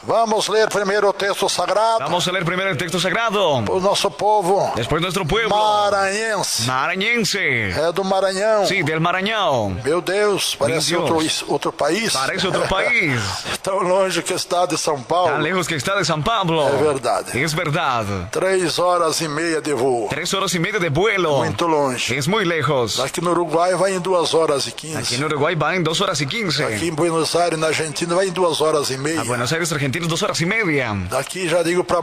Vamos ler primeiro o texto sagrado. Vamos a leer primero el texto sagrado. O nosso povo Después nuestro pueblo. maranhense. Maranhense. É do Maranhão. Sí, del Maranhão. Meu Deus, parece outro país. Parece otro país. Tão longe que está de São Tan Paulo. lejos que está de San Pablo. É verdade. Es verdad. 3 horas e meia de voo. 3 horas y media de vuelo. Muito longe. Es muy lejos. Aqui no Uruguai vai em 2 horas e Aquí 15. en Uruguay va en 2 horas y 15. Aqui em Buenos Aires, na Argentina, vai em 2 horas e meia. A Buenos Aires, Argentina, 2 horas y media. Daqui já digo para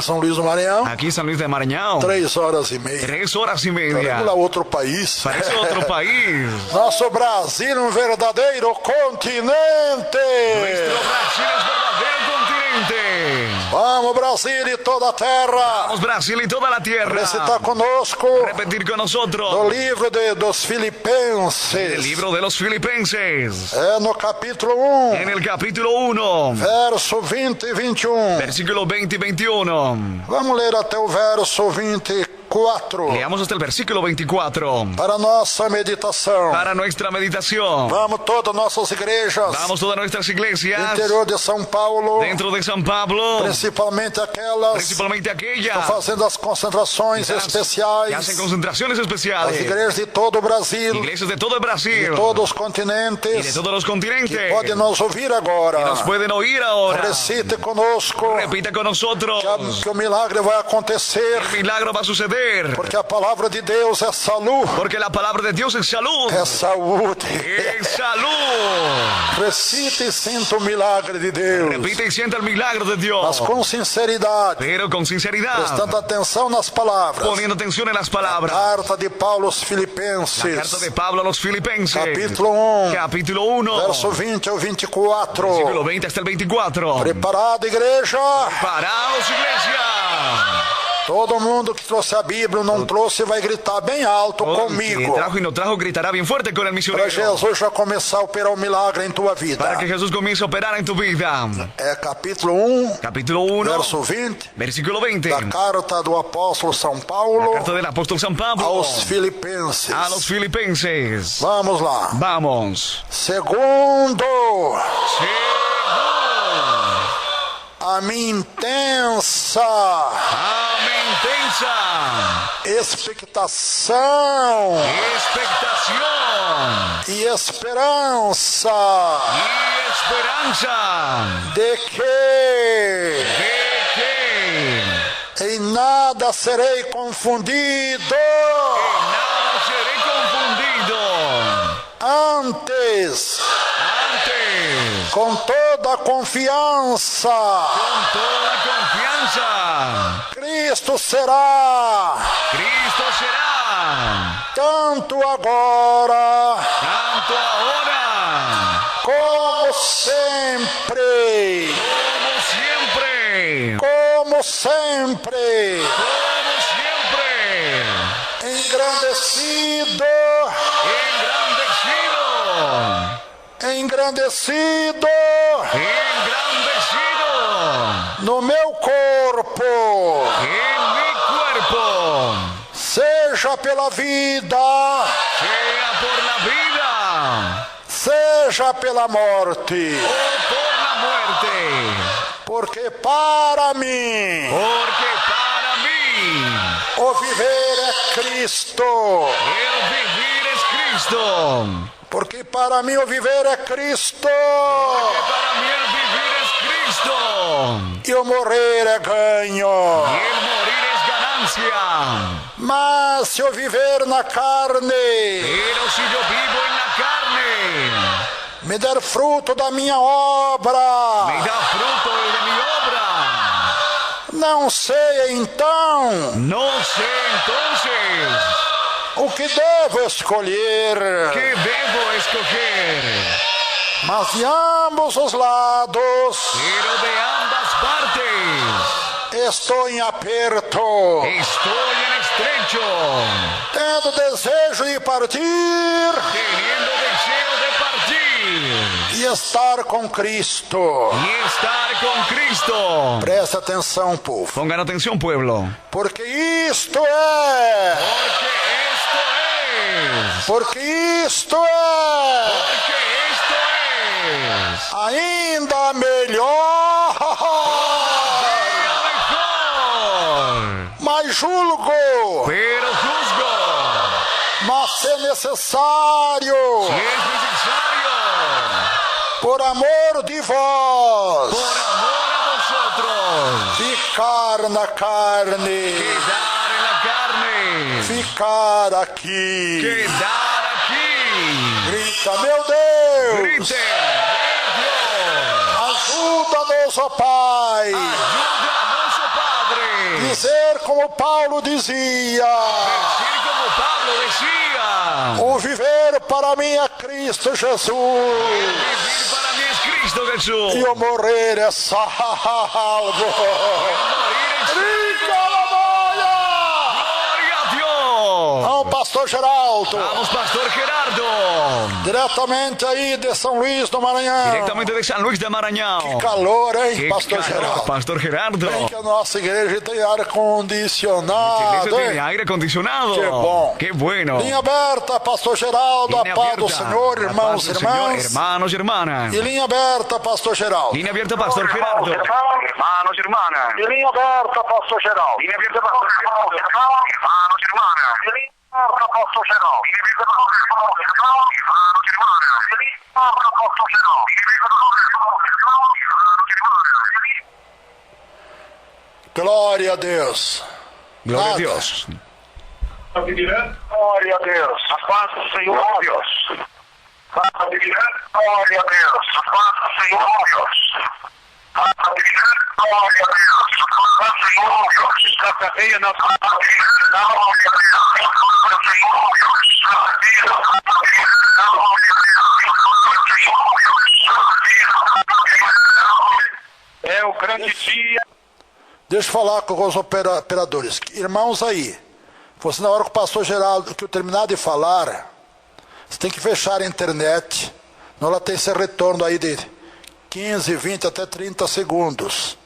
São Luís do Maranhão, Aquí San Luis de Maranhão. 3 horas e meia. 3 horas y Vamos media. lá, outro país. Parece otro país. Nosso Brasil, um verdadeiro continente. Nuestro Brasil es verdadero continente. Vamos, Brasil e toda a terra. Vamos, Brasil y toda la tierra. Recitar conosco Repetir con no nosotros. livro dos Filipenses. El libro de los Filipenses. É no capítulo 1, En el capítulo 1, verso 20 e 21. versículo 20 y 21. Vamos ler até o verso 24 Leamos hasta el versículo 24. para nossa meditação. Para nuestra meditación. Vamos todas nossas igrejas Vamos todas nuestras do iglesias. interior de São Paulo, Dentro de San Pablo. principalmente aquelas Principalmente que aquellas estão fazendo as concentrações que especiais, hacen concentraciones as especiales. igrejas de todo o Brasil, Iglesias de todo el Brasil. de todos os Y de continentes, todos los continentes. podem nos ouvir agora. Nos pueden oír ahora. Recite conosco Repita con nosotros. que o milagre vai acontecer, El milagro va a suceder. porque a palavra de Deus é saúde. Porque la palabra de Dios es salud. É saúde. Es salud. Recite e sinta o milagre de Deus, Repita y sienta el milagro de mas Dios. com sinceridade, Pero con sinceridad. prestando atenção nas palavras. Poniendo atención en las palabras. Carta de Paulo aos La Filipenses, carta de Pablo a los Filipenses. capítulo 1, Capítulo 1. verso 20 ao 24. Versículo 20 hasta el 24. Preparado, igreja? Parados, iglesia. Todo mundo que trouxe a Bíblia, não trouxe, vai gritar bem alto Todo el comigo, que trajo y no trajo gritará bien fuerte con el para misionero. Jesus já começar a operar o milagre em tua vida. Para que Jesús comience a operar en tu vida. É capítulo 1, Capítulo 1. verso 20, Versículo 20. da carta do apóstolo São La Paulo carta del apóstol San Pablo aos Filipenses. a los Filipenses. Vamos lá. Vamos. Segundo, Según a minha intensa a mi intensa expectação expectación e esperança y esperanza de que de que em nada serei confundido, nada seré confundido. antes, Antes, com toda a confiança, con toda confianza, Cristo será, Cristo será, tanto agora tanto ahora como sempre, como siempre, como sempre, como siempre, engrandecido, engrandecido, engrandecido engrandecido no meu corpo, en mi cuerpo, seja pela vida, sea por la vida seja pela morte, o por la muerte, porque para mim porque para mí o viver é Cristo, el vivir es Cristo, porque para mim o viver é Cristo para mí el vivir es Cristo e o morrer é ganho. y el morir es ganancia. Mas se eu viver na carne, Pero si yo vivo en la carne, me der fruto da minha obra, me da fruto de mi obra. não sei então No sé entonces o que devo escolher, qué debo escoger. mas de ambos os lados Pero de ambas partes estou em aperto, estoy en estrecho, tendo desejo de partir teniendo deseo de partir e estar com Cristo. y estar con Cristo. Preste atenção, povo, Pongan atención, pueblo. porque isto é, Porque esto es ainda melhor julgo, pero juzgo. mas se necessário, Si es necesario, por amor de vós, por amor a vosotros, ficar na carne, quedar en la carne, ficar aqui. quedar aquí. Grita, meu Deus, Grite, Dios, ajuda-nos, ó Pai. ayúdanos, oh Padre. Dizer como Paulo dizia, Decir como Pablo decía, o viver para mim é Cristo Jesus, vivir para mí es Cristo Jesús. e o morrer é salvo. Morir es Grita, aleluia! gloria a Dios. Vamos, pastor Geraldo, Vamos, Pastor Gerardo, diretamente aí de São Luís do Maranhão. directamente de San Luis de Maranhão. Calor, hein, Qué pastor calor, Geraldo? Pastor Gerardo. Bem que a nossa igreja tem ar-condicionado, Iglesia tiene hein? aire acondicionado. Qué bom. Qué bueno. Linha aberta, pastor Geraldo, a Línea paz do abierta. Senhor, La irmãos paz e del Señor, irmãs. hermanos y hermanas. E linha aberta, pastor Geraldo. Línea abierta, Pastor Gerardo. Hermanos y hermanas. E linha aberta, pastor Geraldo. Línea abierta, Pastor Gerardo. Hermanos y hermanas. Línea aberta, pastor Geraldo. Línea abierta, Pastor Gerardo. Hermanos y hermanas. Línea aberta, pastor Geraldo. Línea abierta, Pastor Gerardo. Hermanos y hermanas. Glória a Deus. Gloria a Nada. Dios. Glória a Deus. A paz do Senhor, Deus. Glória a Deus. A paz do Senhor, Deus. Glória a Deus. A paz do Senhor, Deus. A cadeia na paz do É o grande dia. Deixa eu falar com os operadores. Irmãos aí, você na hora que o pastor Geraldo, que eu terminar de falar, você tem que fechar a internet. Não ela tem esse retorno aí de 15, 20 até 30 segundos.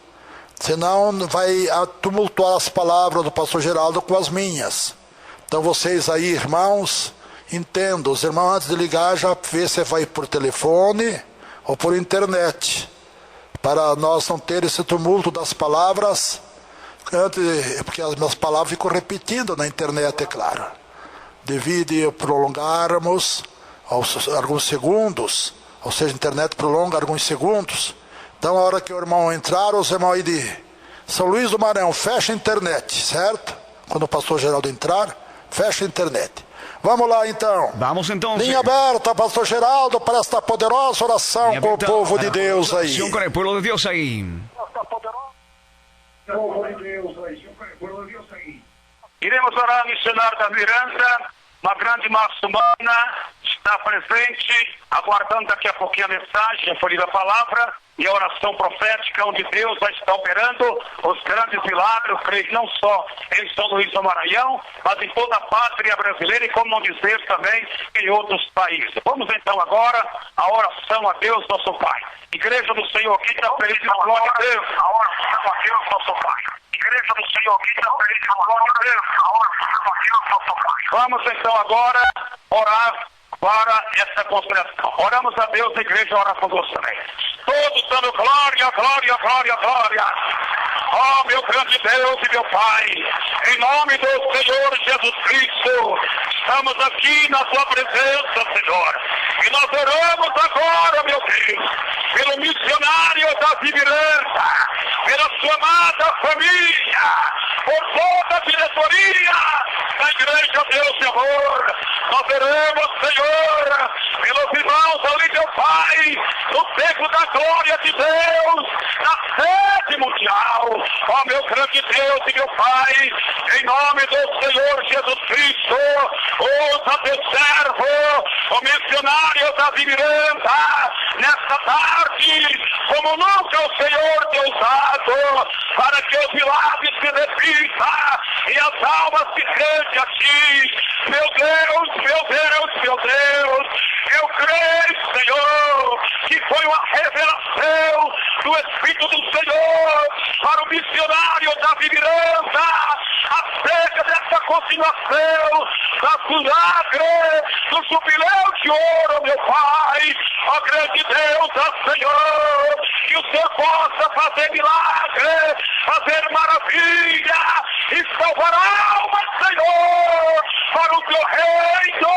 Senão vai tumultuar as palavras do pastor Geraldo com as minhas. Então vocês aí, irmãos, entendam. Os irmãos antes de ligar já vê se vai por telefone ou por internet. Para nós não ter esse tumulto das palavras, porque as minhas palavras ficam repetindo na internet, é claro. Devido prolongarmos alguns segundos, ou seja, a internet prolonga alguns segundos. Então, a hora que o irmão entrar, os irmãos aí de São Luís do Maranhão, fecha a internet, certo? Quando o pastor Geraldo entrar, fecha a internet. Vamos lá, então. Vamos entonces. Linha aberta, pastor Geraldo, para esta poderosa oração Línea com o abierta povo de para Deus aí. oración con el pueblo de Dios ahí. Iremos orar, missionário da Miranda, uma grande massa humana está presente, aguardando daqui a pouquinho a mensagem, a folha da palavra e a oração profética, onde Deus vai estar operando os grandes milagres, creio que não só em São Luís do Maranhão, mas em toda a pátria brasileira e, como não dizer, também em outros países. Vamos então agora à oração a Deus, nosso Pai. Igreja do Senhor, que está feliz na glória de Deus. A oração a Deus, nosso Pai. Igreja do Senhor, que está feliz na glória de Deus. A oração a Deus, nosso Pai. Vamos então agora orar para essa conspiração. Oramos a Deus, a igreja ora com você. Todos dando glória, glória, glória, glória. Ó meu grande Deus e meu Pai, em nome do Senhor Jesus Cristo, estamos aqui na sua presença, Senhor. E nós oramos agora, meu Deus, pelo missionário da Viviranda, pela sua amada família, por toda a diretoria da igreja, Deus e amor. Nós oramos, Senhor, pelos irmãos ali, meu Pai, no tempo da glória de Deus, na sede mundial. Ó meu grande Deus e meu Pai, em nome do Senhor Jesus Cristo, ouça teu servo, o missionário da Miranda, nesta tarde, como nunca o Senhor tem usado, para que os milagres se repitam e as almas se rendem a ti. Meu Deus, meu Deus, meu Deus, eu creio, Senhor, que foi uma revelação do Espírito do Senhor para o missionário da Miranda, acerca dessa continuação das milagres do jubileu de ouro, meu Pai. Ó grande Deus, ó Senhor, que o Senhor possa fazer milagre, fazer maravilha e salvará almas, Senhor, para o teu reino,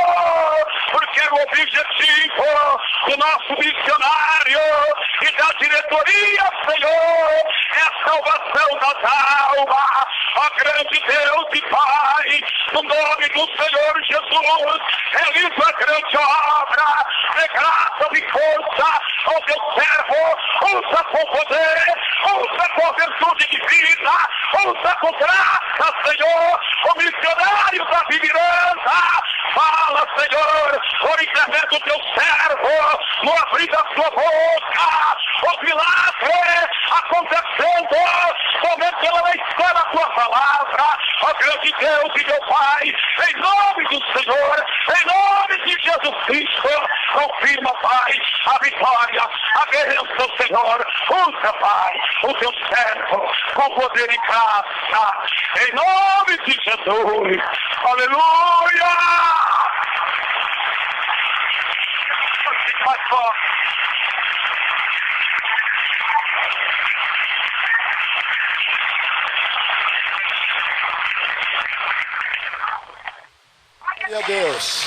porque o objetivo do nosso missionário e da diretoria, Senhor, é a salvação das almas. Ó grande Deus e Pai, no nome do Senhor Jesus, realiza a grande obra, de graça e força ao teu servo, usa com poder, usa com virtude de vida, usa com graça, Senhor, o missionário da Vivirança. Fala, Senhor, por intermédio do teu servo, no abrir da sua boca, o milagre acontecendo, somente ela está na tua palavra. Ó grande Deus e meu Pai, em nome do Senhor, em nome de Jesus Cristo, confirma, Pai, a vitória, a bênção, Senhor. Usa, Pai, o teu servo com poder e graça, em nome de Jesus. Aleluia! Mais forte. Glória a Deus.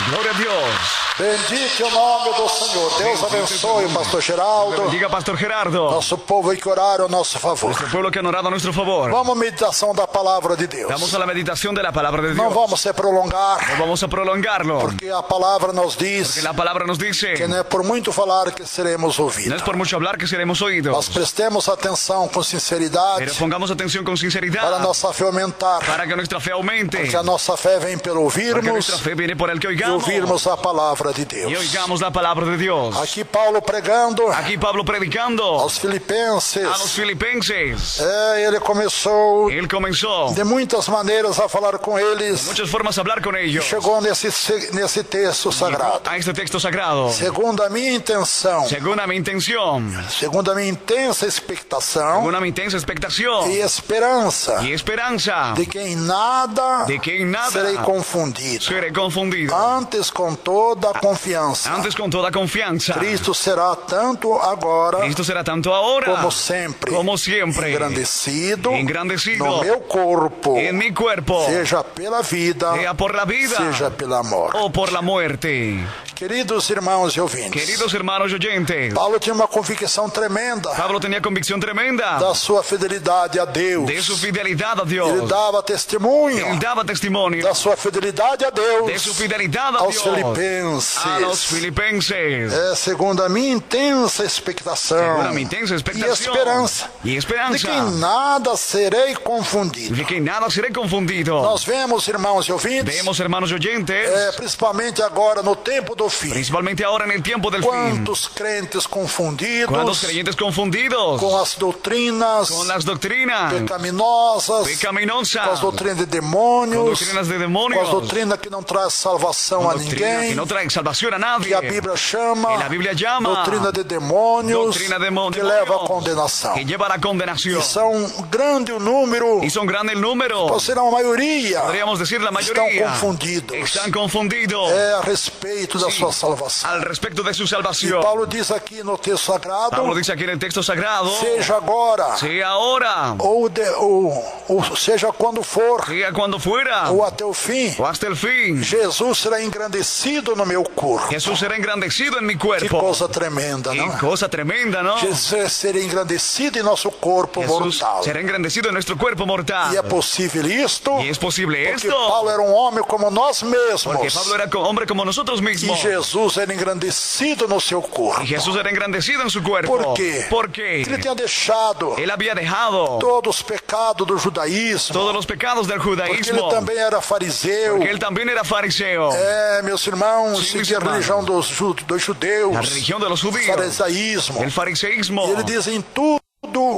Gloria a Dios. Bendito o nome do Senhor. Deus abençoe o pastor Geraldo. Diga, Pastor Gerardo. Nosso povo que oraram a nosso favor. Nuestro pueblo que ha orado a nuestro favor. Vamos à meditação da palavra de Deus. Vamos a la meditación de la palabra de Dios. Não vamos se prolongar, No vamos a prolongarlo. porque a palavra nos diz Que la palabra nos dice, que não é por muito falar que seremos no ouvidos. es por mucho hablar que seremos Nós oídos. prestemos atenção com sinceridade Pero pongamos atención con para a sinceridad nossa fé aumentar. para que nuestra fe aumente. Porque a nossa fé vem pelo Porque ouvirmos nuestra fe viene por el que e oigamos. ouvirmos a palavra de Y Deus. oigamos la palabra de Dios. Aqui Paulo pregando Aquí Pablo predicando aos a los filipenses. filipenses. Ele começou Él comenzó de muitas maneiras a falar com eles. muchas formas de hablar con ellos. Chegou nesse texto sagrado. A este texto sagrado. Segundo a minha intenção, Según a mi intención, segundo a minha intensa expectação según a mi intensa expectación e esperança y esperanza de que em nada de que en nada serei confundido. seré confundido. Antes, com toda a confiança, Antes con toda confianza. Cristo será tanto agora Cristo será tanto ahora como sempre engrandecido no meu corpo, en mi cuerpo, seja pela vida, sea por la vida seja pela morte. o por la muerte. Queridos irmãos e ouvintes, Queridos hermanos y oyentes, Paulo tinha uma convicção tremenda Pablo tenía convicción tremenda da sua fidelidade a Deus. de su fidelidad a Ele Dios. dava testemunho Él daba testimonio da sua fidelidade a Deus de su fidelidad a aos Dios. filipenses. A los filipenses. Segundo a minha intensa expectação Según a mi intensa e expectación esperança y de esperanza que em nada serei confundido. de que en nada seré confundido. Nós vemos, irmãos e ouvintes, Vemos, hermanos y oyentes, principalmente agora no tempo do fim, principalmente ahora en el tiempo del fin, quantos crentes confundidos cuántos creyentes confundidos com as doutrinas con las doctrinas pecaminosas, pecaminosas, com as doutrinas de demônios, con doctrinas de com demonios, as doutrinas que não traz salvação con a doctrinas ninguém, que no traen salvación a nadie, que a Bíblia chama que la Biblia llama doutrina de demônios, doctrina de que demonios, leva à condenação. que lleva a la condenación. E são grande o número, Y son grande el número, ou será a maioria, podríamos decir la estão mayoría, confundidos están confundidos a respeito da sua salvação. al respecto de su E salvación. Paulo diz aqui no texto sagrado, Pablo dice aquí en el texto sagrado, seja agora, sea ahora, ou seja quando for, sea cuando fuera, ou até o fim, o hasta el fin, Jesus será engrandecido no meu corpo. Jesús será engrandecido en mi Que cuerpo. coisa tremenda, Qué não? cosa tremenda, ¿no? Jesus será engrandecido em nosso corpo Jesús mortal. será engrandecido en nuestro cuerpo mortal. E é possível isto, Y es posible porque esto, Paulo era um homem como nós porque mesmos. Pablo era hombre como nosotros E mismos. Jesus era engrandecido no seu corpo. Y Jesús era engrandecido en su cuerpo. Por quê? Porque Ele tinha deixado él había dejado todos os pecados do judaísmo, todos los pecados del porque ele judaísmo. também era fariseu. Porque él también era fariseo. Meus irmãos, Sim, seguia a meus religião dos judeus, La religión de los judíos. farisaísmo. El fariseísmo. E ele diz em tudo,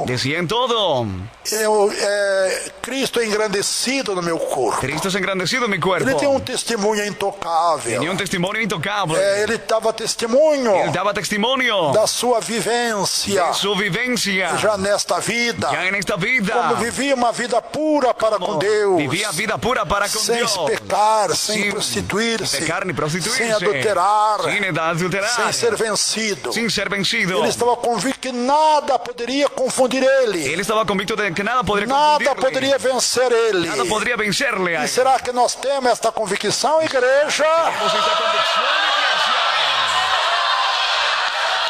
Decía en todo, Cristo é engrandecido no meu corpo. Cristo es engrandecido en mi cuerpo. Ele tem um testemunho intocável. Tenía un testimonio intocable. Ele dava testemunho Él daba testimonio da sua vivência de su vivencia já nesta vida, ya en esta vida. como vivia uma vida pura para com Deus, Vivía vida pura para con sem Dios. pecar, sem Sin prostituir-se, pecar ni prostituirse. sem adulterar, Sin adulterar. sem ser vencido. Sin ser vencido. Ele estava convicto que nada poderia confundir ele. Él estaba convicto de que nada podría Nada confundirle. poderia vencer ele. Nada podría vencerle a E él. será que nós temos esta convicção, igreja? Tenemos esta convicción, iglesia.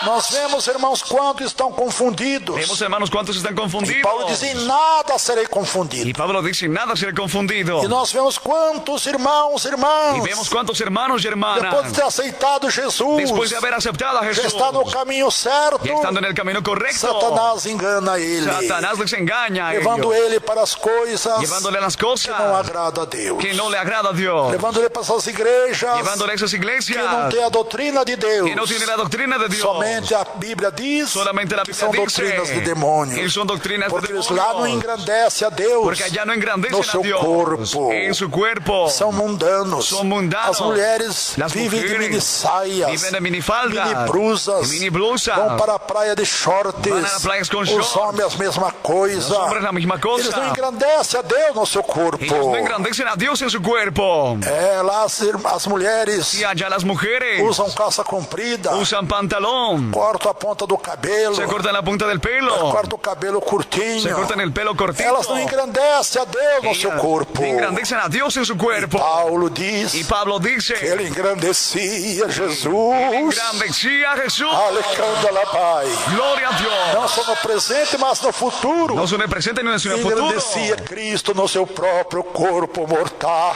Nós vemos, irmãos, quantos estão confundidos. Vemos, hermanos, cuántos están E confundidos. Paulo diz, em nada serei confundido. Y Pablo dice, nada será confundido. E nós vemos quantos irmãos, irmãs, Y vemos cuántos hermanos y depois de hermanas, ter aceitado Jesus, después de haber aceptado a já Jesús, está no caminho certo, y estando en el camino correcto, Satanás engana ele, Satanás les engaña a levando ellos, ele para as coisas llevándole las que não cosas agrada a Deus, que no le agrada a Dios, levando ele para essas igrejas llevándole a esas que não iglesias tem a doutrina de Deus. que no tienen la doctrina de Dios. Somente a Bíblia diz Solamente la que Biblia são dice doutrinas de que demônios, son doctrinas de porque eles lá não demonios, engrandecem a Deus porque allá no no engrandecen a seu Dios corpo. en su cuerpo. São mundanos. Son mundanos. As mulheres Las vivem de mujeres mini saias, viven de minifaldas, mini brusas, mini blusas, vão para a praia de shorts. Van a las playas con Os shorts. homens a mesma coisa. Los hombres la misma cosa. Eles não engrandecem a Deus no seu corpo. Ellos no engrandecen a Dios en su cuerpo. Lá as mulheres Y allá las mujeres usam calça comprida, usan pantalón, cortam a ponta do cabelo, se cortan la punta del pelo, cortam o cabelo curtinho. se cortan el pelo cortito. Elas não engrandecem a Deus no seu Ellas corpo. no engrandecen a Dios en su cuerpo. Paulo diz Y Pablo dice, que ele engrandecia Jesus. engrandecía a Jesús. Alecanda Pai. Gloria a Dios. Não só no presente, mas no futuro. No solo en el presente ni en el futuro. Engrandecia Cristo no seu próprio corpo mortal.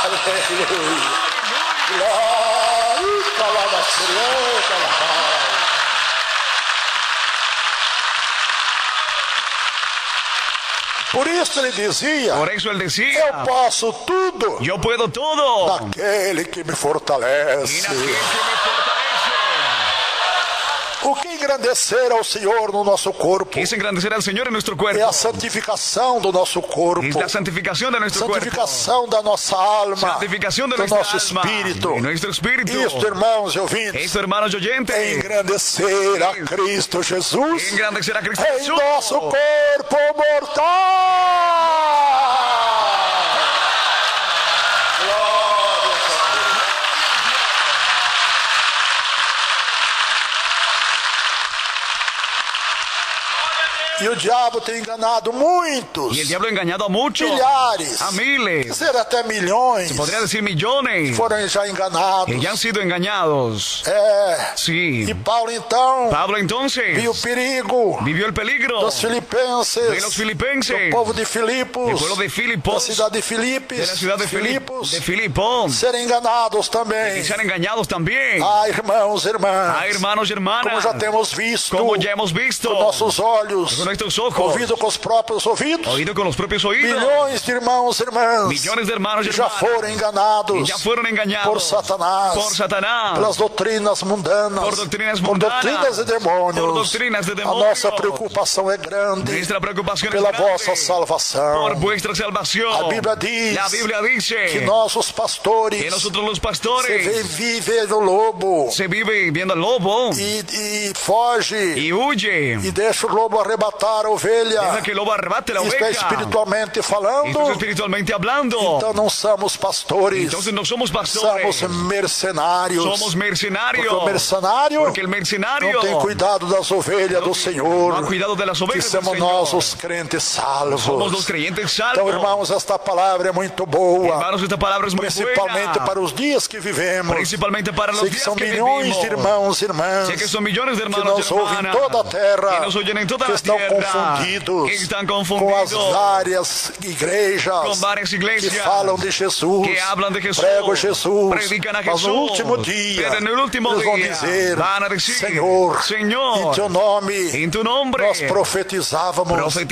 Aleluia. Glória. Palavra serena. Por isso ele dizia, Por eso él eu decía, posso tudo yo puedo todo naquele que me en fortalece. aquel que me fortalece. O que engrandecer ao Senhor no nosso corpo Es engrandecer al Señor en nuestro é cuerpo. a santificação do nosso corpo, Es la santificación de nuestro cuerpo. santificação da nossa alma, Santificación de do nuestra nosso alma, espírito. de nuestro espíritu. Isto, irmãos e ouvintes, Esto, hermanos y é oyentes, engrandecer a Cristo Jesus engrandecer a Cristo em Jesús nosso corpo mortal. E o diabo tem enganado muitos, y el diablo ha engañado a muchos, milhares, a miles, dizer até milhões, podría decir millones, foram já enganados. que ya han sido engañados. Sí. E Paulo então Pablo viu o entonces perigo vivió el peligro dos filipenses, de los filipenses, do povo de Filipos, del pueblo de da Filipos, cidade de de Filipos, la ciudad de Filipos, serem enganados também. que se han engañados también. Irmãos e irmãs, Hermanos y como hermanas, já temos visto como ya hemos visto com nossos olhos, con nuestros ojos, ouvido com os próprios ouvidos, oído con los propios oídos, milhões de irmãos e irmãs millones de hermanos y que já hermanas foram enganados que ya fueron engañados por Satanás, pelas doutrinas mundanas, por doutrinas por mundanas, doutrinas de demônios. por doutrinas de A demonios. nossa preocupação é grande Nuestra preocupación pela es grande vossa salvação. por vuestra salvación. A Bíblia diz La Biblia dice que nós, os pastores, que nosotros los se pastores vive no lobo se vive viendo al lobo e foge y huye. e deixa o lobo arrebatar a ovelha. Deja que el lobo arrebate la Isto é oveja. espiritualmente Esto falando. es espiritualmente hablando. Então não somos pastores, Entonces no somos pastores, somos mercenários. somos mercenarios. Porque o mercenário Porque el mercenario não tem cuidado das ovelhas do Senhor, no ha cuidado de las que ovejas del somos Señor. nós os crentes salvos. Somos los creyentes salvos. Então, irmãos, esta palavra é muito boa, Hermanos, esta palabra es muy principalmente buena. para os dias que vivemos. Principalmente para los Sei que días são que milhões vivimos. de irmãos e irmãs Sé que son millones de que hermanos nos y ouvem em hermanas toda a terra, que nos oyen en toda que la estão tierra, confundidos que están com as confundidos várias igrejas con varias que iglesias falam de Jesus, que hablan de Jesús, pregam Jesus, predican a mas Jesús, no último dia pero en el último eles vão día dizer, van a decir, Senhor, Señor, em teu nome en tu nombre nós profetizávamos, em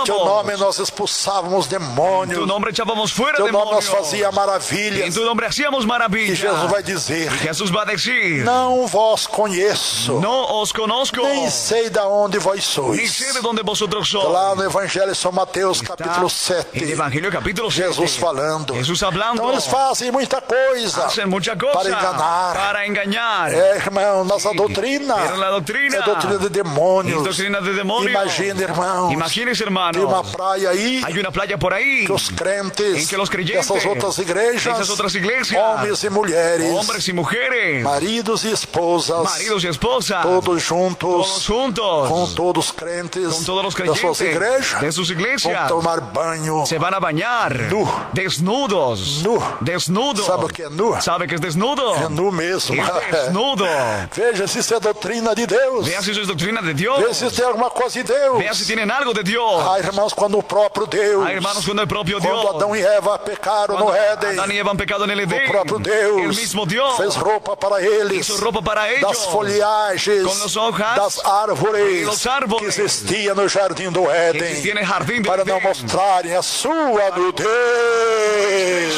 teu nome nós expulsávamos en demônios, tu nombre echábamos fuera em teu nome nós demonios, fazia en maravilhas, tu nombre hacíamos e maravillas. Jesus vai dizer, Jesús va a decir, não vos conheço, no os conozco, nem sei de onde vós ni sois. sé de donde vosotros sois. Lá no Evangelho de São Mateus, Está capítulo en 7. Evangelio capítulo 7. Jesus falando. Jesús hablando. Então eles fazem muita coisa Hacen mucha cosa para enganar. para engañar. Irmão, nossa doutrina Pero la doctrina é doutrina de demônios. es doctrina de demonios. Imagina, irmãos, Imagínense, tem uma hermanos, praia aí hay una playa por ahí que os crentes en que los creyentes dessas outras igrejas, esas otras iglesias, homens e mulheres, hombres y mujeres, maridos e esposas, maridos y esposas, todos juntos, todos juntos, com todos os crentes con todos los das suas creyentes igrejas, de sus vão iglesias, tomar banho. se van a bañar desnudos. Nu. Desnudos. Sabe o que é nu? ¿Sabe que es desnudo? É nu mesmo. Es desnudo. Veja se isso é doutrina de Deus. Vea si eso es doctrina de Dios. Veja se tem alguma coisa de Deus. Vea si tienen algo de Dios. Ah, irmãos, quando o próprio Deus, Ay, hermanos, cuando el propio Dios, quando Adão e Eva pecaram no Éden, Adán y Eva han pecado en el o Edén, próprio Deus el mismo Dios fez roupa para eles, hizo ropa para ellos, das folhagens, con las hojas das árvores, y los árboles que existia no jardim do Éden, que existía en el jardín del para não Edén. mostrarem a sua nudez.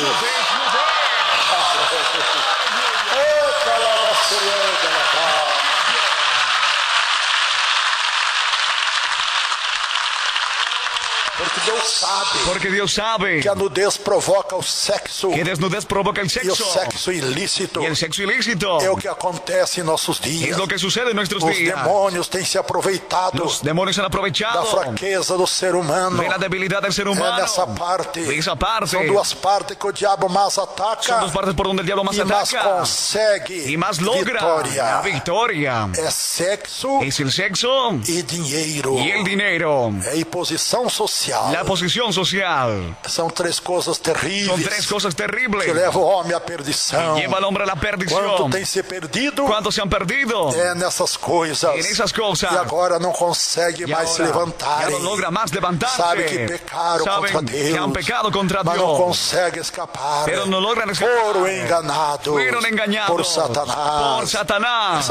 Porque Deus sabe que a nudez provoca o sexo, que desnudez provoca el e o sexo, sexo ilícito e el sexo ilícito é o que acontece em nossos dias. es lo que sucede en nuestros Os días. demônios têm se aproveitado Los demonios han da aprovechado fraqueza do ser humano. de la debilidad del ser humano. Nessa parte, Esa parte são duas partes que o diabo mais son ataca dos partes por donde el diablo más e mais ataca consegue y más logra vitória. la victoria. É sexo Es el sexo e dinheiro. y el dinero, É imposição social. la posición social. São três coisas Son terríveis tres cosas terribles que levam o homem à perdição. que lleva al hombre a la Quanto perdición. tem se perdido ¿Cuántos se han perdido é nessas coisas. en esas cosas? E agora não consegue Y mais se ahora levantar. ya no logra más levantarse. Sabe que pecaram Saben contra Deus, que han pecado contra mas não Dios, consegue escapar. pero no logran escapar. Foram enganados Fueron engañados por Satanás. por Satanás.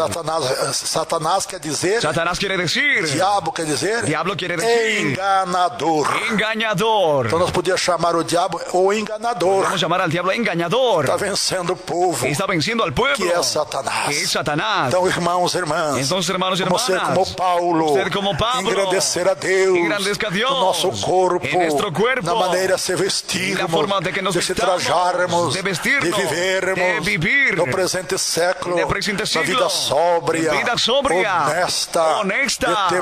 Satanás quer dizer, Satanás quiere decir, diabo quer dizer, diablo quiere decir enganador. engañador. Então nós podíamos chamar o diabo o enganador. Vamos a llamar al diablo engañador. Está vencendo o povo, Está venciendo al pueblo, que é Satanás. que es Satanás. Então, irmãos e irmãs, Entonces, hermanos y vamos ser hermanas, como Paulo, usted como Pablo, engrandecer a Deus, engrandezca a Dios no nosso corpo, en nuestro cuerpo, na maneira de se y la vestirmos, forma de que nos de se vistamos, trajarmos, de vestirnos, de vivermos, de vivir, no presente século, de presente na siglo, vida sóbria, vida sóbria, honesta, honesta, de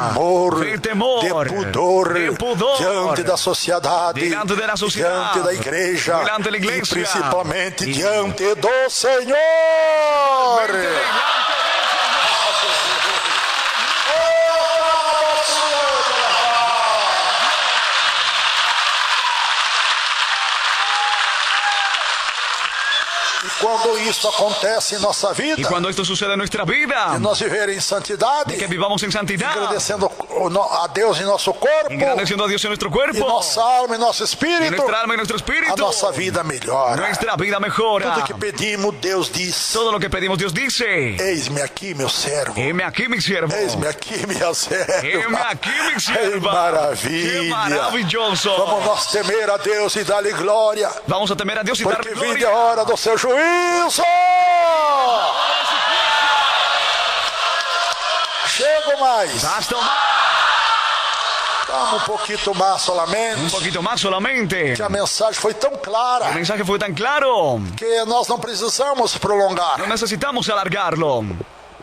temor, de pudor, diante da sociedade, diante da sociedade, diante da igreja, diante da igreja, e principalmente e diante do Senhor. E quando isso acontece em nossa vida, Y cuando esto sucede en nuestra vida, e nós viver em santidade, que vivamos en santidad, agradecendo a Deus em nosso corpo, engrandeciendo a Dios en nuestro e cuerpo, nossa alma e nosso y espírito, nuestra alma y nuestro a espíritu, nossa vida melhora. nuestra vida mejora. Tudo que pedimos, Deus diz: Todo lo que pedimos, Dios dice, eis-me aqui, meu servo. heme aquí mi siervo, Eis-me aqui, minha serva. heme aquí mi Que sierva. maravilha. Qué maravilloso. Vamos nós temer a Deus e dar-lhe glória, Vamos a temer a Dios y dar porque vinde gloria. a hora do seu juízo. Chego mais. Basta más. Vamos um pouquinho mais Un solamente. poquito más solamente. Que a mensagem foi tão clara El mensaje fue tan claro. que nós não precisamos prolongar. No necesitamos alargarlo.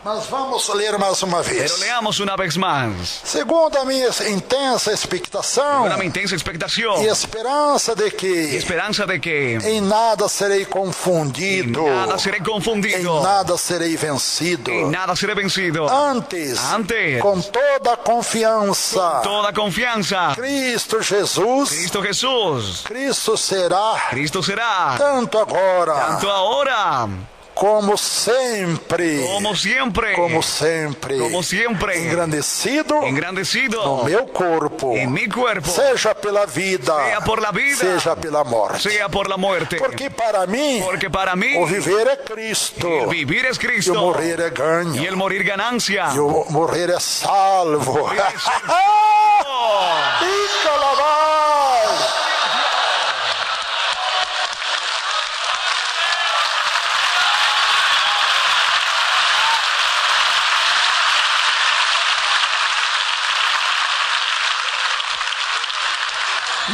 Mas vamos ler mais uma Pero vez. leamos una vez más. Segundo a minha intensa expectação Una intensa expectación e esperança de y que esperanza de que em nada serei en confundido, nada seré em confundido, nada serei vencido. en nada seré vencido. Antes, Antes, com toda a confiança, toda confianza, Cristo Jesus, Cristo Jesús, Cristo será, Cristo será, tanto agora, tanto ahora, como sempre, como siempre, como sempre, como siempre, engrandecido engrandecido no meu corpo, en mi cuerpo, seja pela vida, sea por la vida, seja pela morte. sea por la muerte. Porque para mim, Porque para mí, o viver é Cristo, el vivir es e o Cristo morrer é ganho, y el morir ganancia. e o morrer é salvo. Fica lá vai.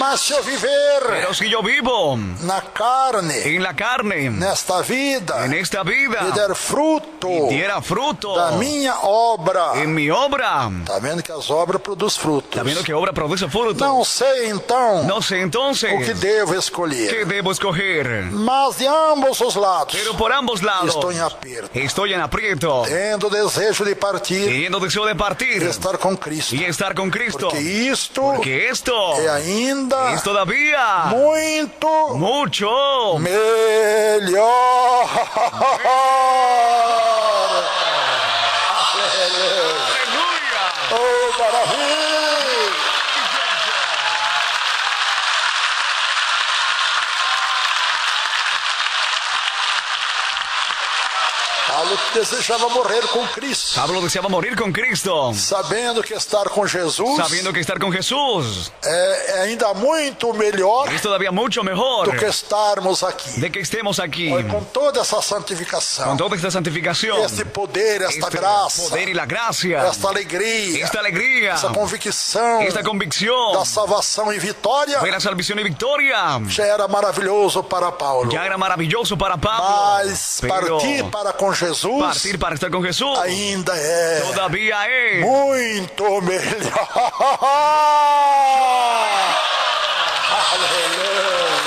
Mas se eu viver Pero si yo vivo na carne, en la carne, nesta vida, en esta vida, e der fruto y diera fruto da minha obra. en mi obra, Está vendo que as obras produzem frutos. sabiendo que obra produce fruto, Não sei então no sé o que entonces devo qué escolher. debo escoger. Mas de ambos os lados Pero por ambos lados estou em aperto, estoy en aprieto, tendo desejo de partir teniendo deseo de e partir estar com Cristo. y estar con Cristo. Porque isto Que esto é ainda es todavía muito mucho melhor. ¡Aleluya! Oh, maravilha! Paulo desejava morrer com Cristo, Pablo deseaba morir con Cristo, sabendo que estar com Jesus sabiendo que estar con Jesús é ainda muito melhor es todavía mucho mejor do que estarmos aqui. de que estemos aquí Com toda essa santificação, con toda esta santificación, este poder, esta este graça, poder y la gracia, esta alegria, esta alegría, essa convicção esta convicción da salvação e vitória de la salvación y victoria. já era maravilhoso para Paulo. Ya era maravilloso para Pablo, Mas pero partir para com Jesus partir para estar con Jesús ainda é todavía es muito melhor. Aleluia.